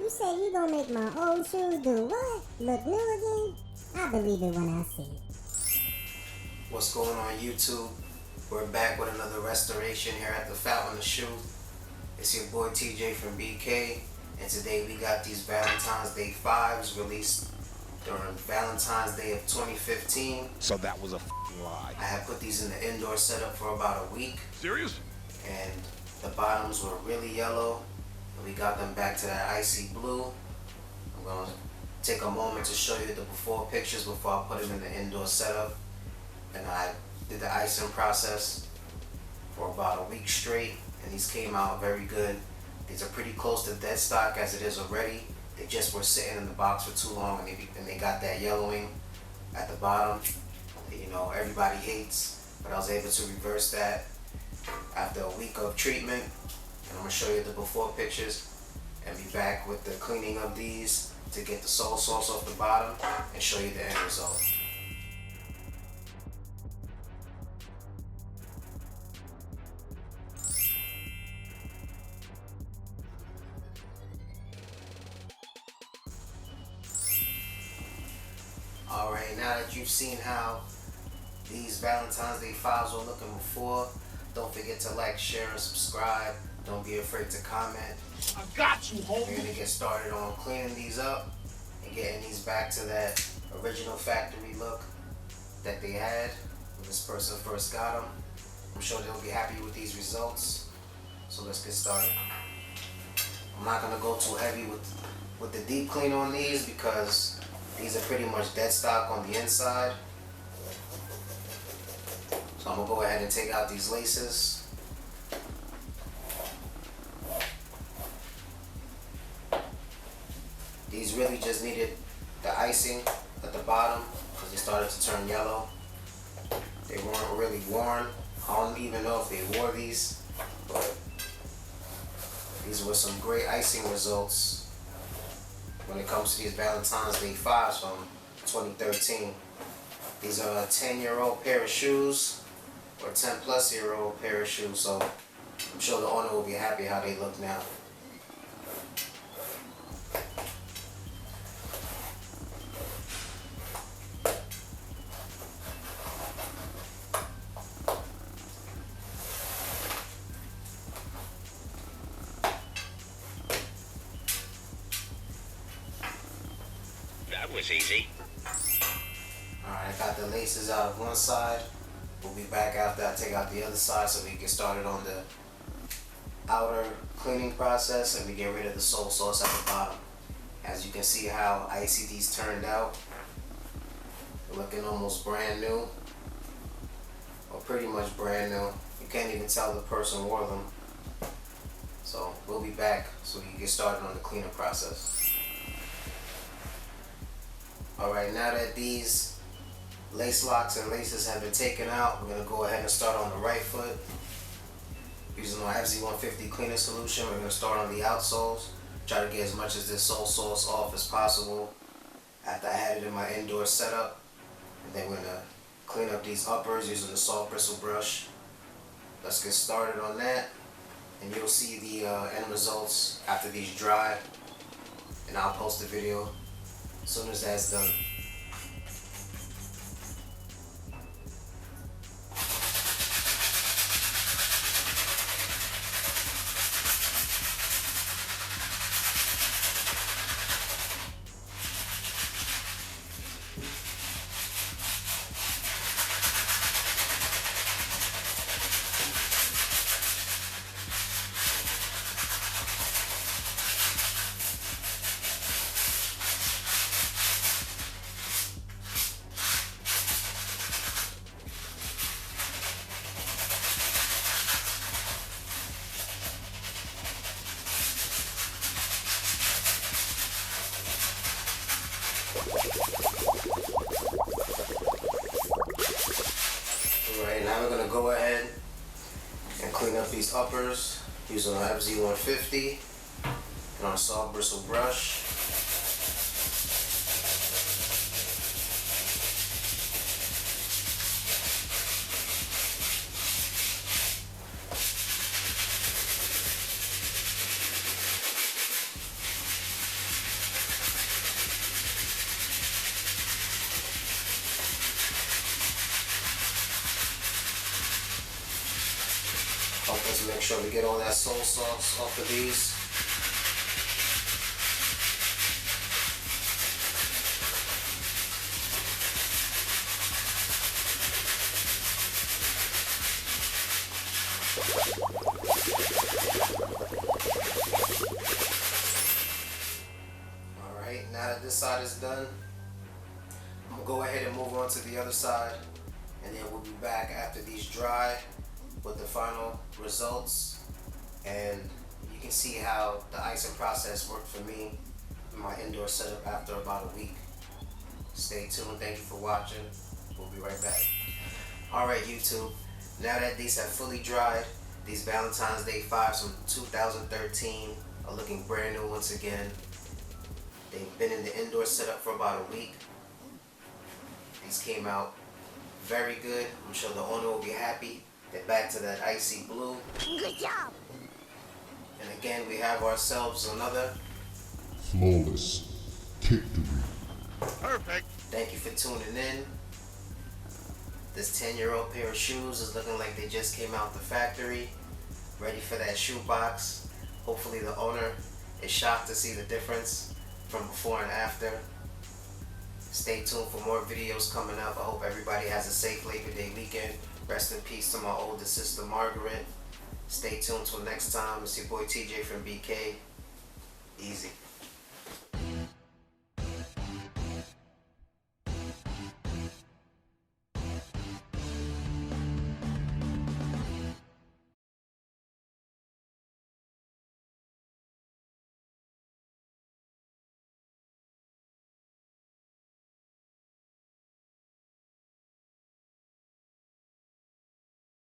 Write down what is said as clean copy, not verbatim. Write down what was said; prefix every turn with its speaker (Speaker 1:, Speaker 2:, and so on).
Speaker 1: You say you gonna make my old shoes do what? Look new again? I believe it when I see it.
Speaker 2: What's going on YouTube? We're back with another restoration here at the Fountain of Shoeth. It's your boy TJ from BK, and today we got these Valentine's Day 5s released during Valentine's Day of 2015.
Speaker 3: So that was a f***ing lie.
Speaker 2: I had put these in the indoor setup for about a week.
Speaker 3: Serious?
Speaker 2: And the bottoms were really yellow, and we got them back to that icy blue. I'm going to take a moment to show you the before pictures before I put them in the indoor setup. And I did the icing process for about a week straight, and these came out very good. These are pretty close to dead stock as it is already. They just were sitting in the box for too long, and they got that yellowing at the bottom that, you know, everybody hates. But I was able to reverse that after a week of treatment. And I'm going to show you the before pictures and be back with the cleaning of these to get the soy sauce off the bottom and show you the end result. Alright, now that you've seen how these Valentine's Day files were looking before, don't forget to like, share, and subscribe. Don't be afraid to comment.
Speaker 3: I got you, homie.
Speaker 2: We're going to get started on cleaning these up and getting these back to that original factory look that they had when this person first got them. I'm sure they'll be happy with these results. So let's get started. I'm not going to go too heavy with the deep clean on these because these are pretty much dead stock on the inside. So I'm going to go ahead and take out these laces. These really just needed the icing at the bottom because they started to turn yellow. They weren't really worn. I don't even know if they wore these, but these were some great icing results when it comes to these Valentine's Day 5s from 2013. These are a 10-year-old pair of shoes, or 10-plus-year-old pair of shoes, so I'm sure the owner will be happy how they look now.
Speaker 3: That was easy.
Speaker 2: Alright, I got the laces out of one side. We'll be back after I take out the other side so we can get started on the outer cleaning process and we get rid of the soy sauce at the bottom. As you can see how icy these turned out. They're looking almost brand new. Or pretty much brand new. You can't even tell the person wore them. So we'll be back so we can get started on the cleaning process. Alright, now that these lace locks and laces have been taken out, we're going to go ahead and start on the right foot. Using our FZ150 cleaning solution, we're going to start on the outsoles. Try to get as much of this soy sauce off as possible after I had it in my indoor setup. And then we're going to clean up these uppers using the soft bristle brush. Let's get started on that. And you'll see the end results after these dry. And I'll post the video as soon as that's done. Alright, now we're going to go ahead and clean up these uppers using our FZ150 and our soft bristle brush. Let's make sure we get all that soy sauce off of these. Alright, now that this side is done, I'm gonna go ahead and move on to the other side, and then we'll be back after these dry with the final results. And you can see how the icing process worked for me in my indoor setup after about a week. Stay tuned, thank you for watching. We'll be right back. Alright YouTube, now that these have fully dried, these Valentine's Day 5s from 2013 are looking brand new once again. They've been in the indoor setup for about a week. These came out very good. I'm sure the owner will be happy. They're back to that icy blue.
Speaker 1: Good job.
Speaker 2: And again, we have ourselves another
Speaker 4: flawless victory.
Speaker 3: Perfect.
Speaker 2: Thank you for tuning in. This 10-year-old pair of shoes is looking like they just came out the factory, ready for that shoe box. Hopefully the owner is shocked to see the difference from before and after. Stay tuned for more videos coming up. I hope everybody has a safe Labor Day weekend. Rest in peace to my oldest sister Margaret. Stay tuned till next time. It's your boy TJ from BK. Easy.